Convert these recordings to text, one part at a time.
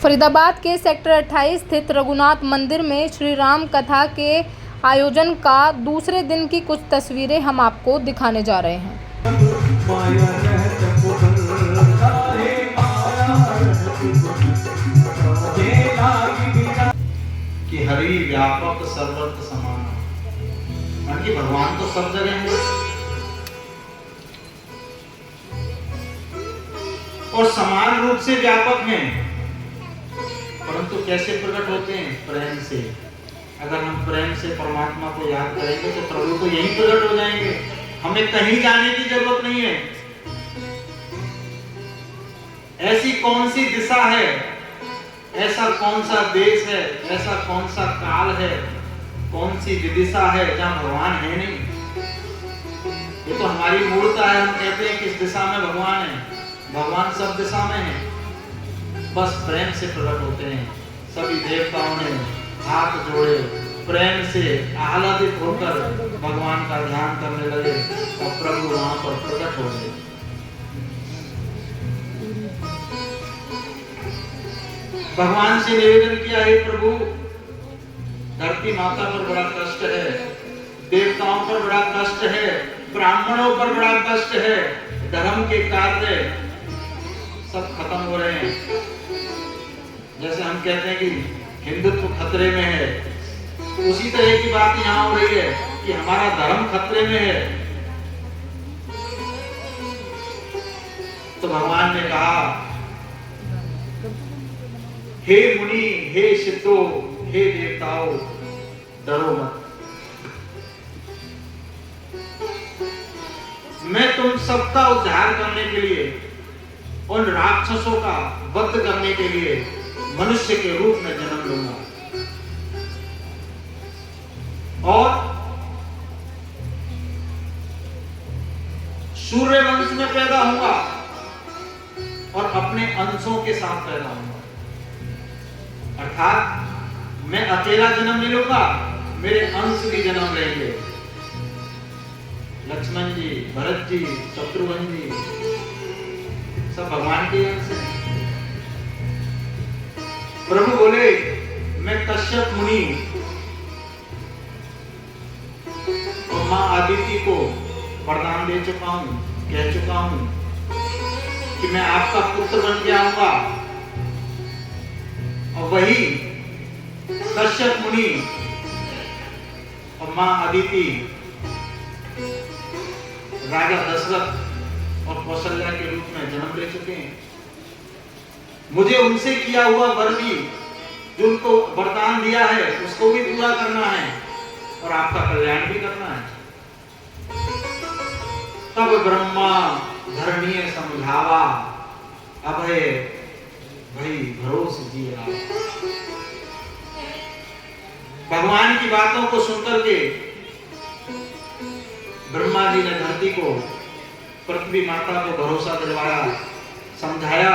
फरीदाबाद के सेक्टर 28 स्थित रघुनाथ मंदिर में श्री राम कथा के आयोजन का दूसरे दिन की कुछ तस्वीरें हम आपको दिखाने जा रहे हैं। कि हरि व्यापक सर्वत्र समान, कि भगवान तो सब जगह है और समान रूप से व्यापक हैं, परंतु कैसे प्रकट होते हैं? प्रेम से। अगर हम प्रेम से परमात्मा को याद करेंगे तो प्रभु तो यही प्रकट हो जाएंगे, हमें कहीं जाने की जरूरत नहीं है। ऐसी कौन सी दिशा है, ऐसा कौन सा देश है, ऐसा कौन सा काल है, कौन सी विदिशा है जहां भगवान है नहीं? ये तो हमारी मूर्खता है, हम कहते हैं किस दिशा में भगवान है। भगवान सब दिशा में है, बस प्रेम से प्रकट होते हैं। सभी देवताओं ने हाथ जोड़े, प्रेम से आह्लादित होकर भगवान का ध्यान करने लगे और प्रभु वहां पर प्रकट हो गए। भगवान से निवेदन किया, हे प्रभु, धरती माता पर बड़ा कष्ट है, देवताओं पर बड़ा कष्ट है, ब्राह्मणों पर बड़ा कष्ट है, धर्म के कार्य सब खत्म हो रहे हैं। जैसे हम कहते हैं कि हिंदुत्व खतरे में है, उसी तरह की बात यहाँ हो रही है कि हमारा धर्म खतरे में है। तो भगवान ने कहा, हे मुनि, हे सिद्धो, हे देवताओं, डरो मत। मैं तुम सबका उद्धार करने के लिए, उन राक्षसों का वध करने के लिए मनुष्य के रूप में जन्म लूंगा और सूर्य वंश में पैदा होगा और अपने अंशों के साथ पैदा होगा। अर्थात मैं अकेला जन्म नहीं लूंगा, मेरे अंश भी जन्म लेंगे। लक्ष्मण जी, भरत जी, शत्रुघ्न जी, सब भगवान के अंश हैं। प्रभु बोले, मैं कश्यप मुनि और मां आदिति को वरदान दे चुका हूं, कह चुका हूं कि मैं आपका पुत्र बन के आऊंगा। और वही कश्यप मुनि और मां आदिति राजा दशरथ और कौशल्या के रूप में जन्म ले चुके हैं। मुझे उनसे किया हुआ वर भी, जो उनको वरदान दिया है, उसको भी पूरा करना है और आपका कल्याण भी करना है। तब ब्रह्मा धरणीय समझावा, अभय भई भरोस जिया। भगवान की बातों को सुनकर के ब्रह्मा जी ने धरती को, पृथ्वी माता को भरोसा दिलवाया, समझाया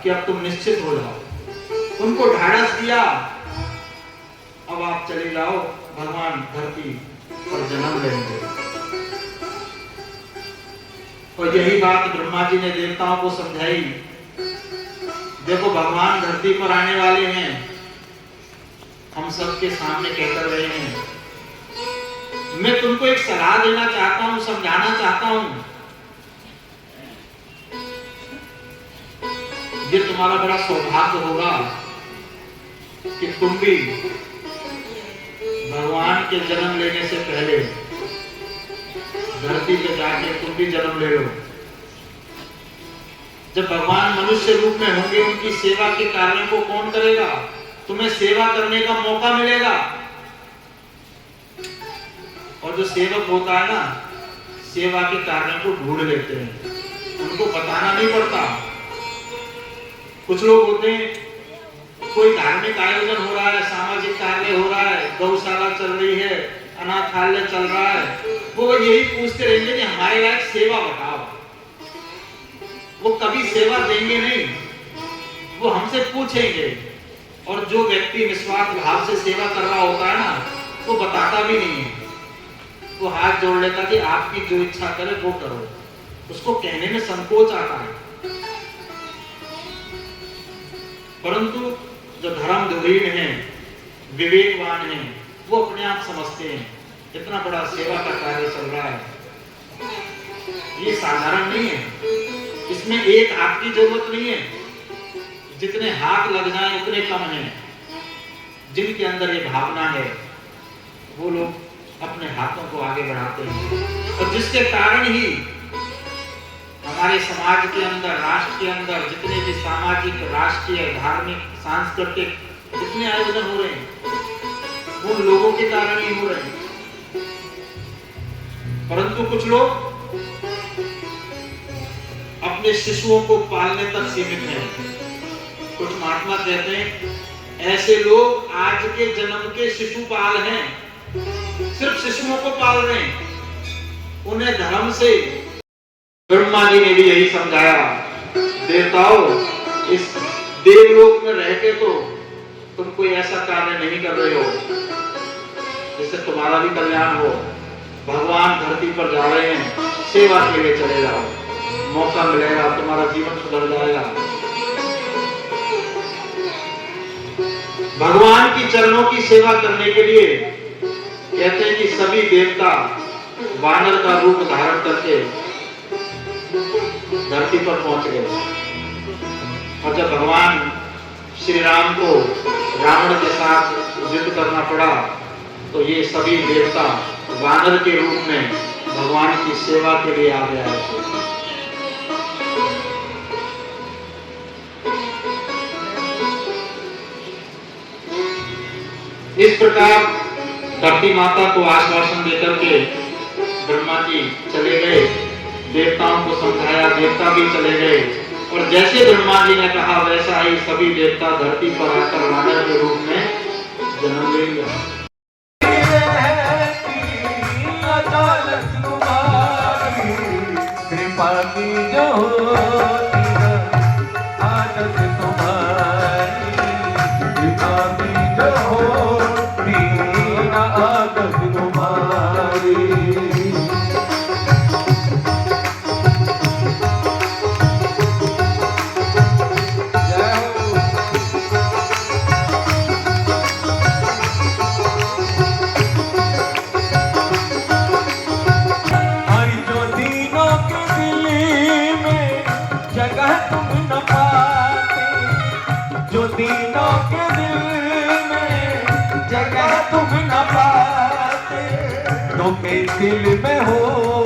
कि अब तुम निश्चित हो जाओ, उनको ढाढ़स दिया, अब आप चले जाओ, भगवान धरती पर जन्म लेंगे। और यही बात ब्रह्मा जी ने देवताओं को समझाई। देखो, भगवान धरती पर आने वाले हैं, हम सबके सामने कहकर रहे हैं। मैं तुमको एक सलाह देना चाहता हूं, समझाना चाहता हूं। ये तुम्हारा बड़ा सौभाग्य होगा कि तुम भी भगवान के जन्म लेने से पहले धरती पे जाके तुम भी जन्म ले लो। जब भगवान मनुष्य रूप में होंगे, उनकी सेवा के कार्यों को कौन करेगा? तुम्हें सेवा करने का मौका मिलेगा। और जो सेवक होता है ना, सेवा के कार्यों को ढूंढ लेते हैं, उनको बताना नहीं पड़ता। कुछ लोग होते हैं, कोई धार्मिक आयोजन हो रहा है, सामाजिक कार्य हो रहा है, गौशाला चल रही है, अनाथालय चल रहा है, वो यही पूछते रहेंगे कि हमारे लायक सेवा बताओ। वो कभी सेवा देंगे नहीं, वो हमसे पूछेंगे। और जो व्यक्ति निस्वार्थ भाव से सेवा कर रहा होता है ना, वो बताता भी नहीं है, वो हाथ जोड़ लेता कि आपकी जो इच्छा करे वो करो। उसको कहने में संकोच आता है। परंतु जो धर्म धुरीण हैं, विवेकवान हैं, वो अपने आप समझते हैं इतना बड़ा सेवा का कार्य चल रहा है, ये साधारण नहीं है। इसमें एक हाथ की जरूरत नहीं है, जितने हाथ लग जाएं उतने कम हैं। जिनके अंदर ये भावना है वो लोग अपने हाथों को आगे बढ़ाते हैं, और जिसके कारण ही हमारे समाज के अंदर, राष्ट्र के अंदर जितने भी सामाजिक, राष्ट्रीय, धार्मिक, सांस्कृतिक जितने आयोजन हो रहे हैं उन लोगों के कारण ही हो रहे हैं। परंतु कुछ लोग अपने शिशुओं को पालने तक सीमित हैं। कुछ महात्मा कहते हैं ऐसे लोग आज के जन्म के शिशुपाल हैं, सिर्फ शिशुओं को पाल रहे हैं, उन्हें धर्म से। ब्रह्मा जी ने भी यही समझाया, देवताओं इस देवलोक में रह के तो तुम कोई ऐसा कार्य नहीं कर रहे हो जिससे तुम्हारा भी कल्याण हो। भगवान धरती पर जा रहे हैं, सेवा के लिए चले जाओ, मौका मिलेगा, तुम्हारा जीवन सुधर जाएगा। भगवान की चरणों की सेवा करने के लिए कहते हैं कि सभी देवता वानर का रूप धारण करके धरती पर पहुंच गए। और जब भगवान श्री राम को रावण के साथ युद्ध करना पड़ा तो ये सभी देवता वानर के रूप में भगवान की सेवा के लिए आ गया है। इस प्रकार धरती माता को आश्वासन देकर के ब्रह्मा जी चले गए, देवताओं को समझाया, देवता भी चले गए, और जैसे ब्रह्मा जी ने कहा वैसा ही सभी देवता धरती पर आकर वानर के रूप में जन्म ले लिया। कृपा की जो आदत तुम्हारी, कृपा की जो आदत तुम्हारी। जो दीनों के दिल में जगह तुम न पाते, तो के दिल में हो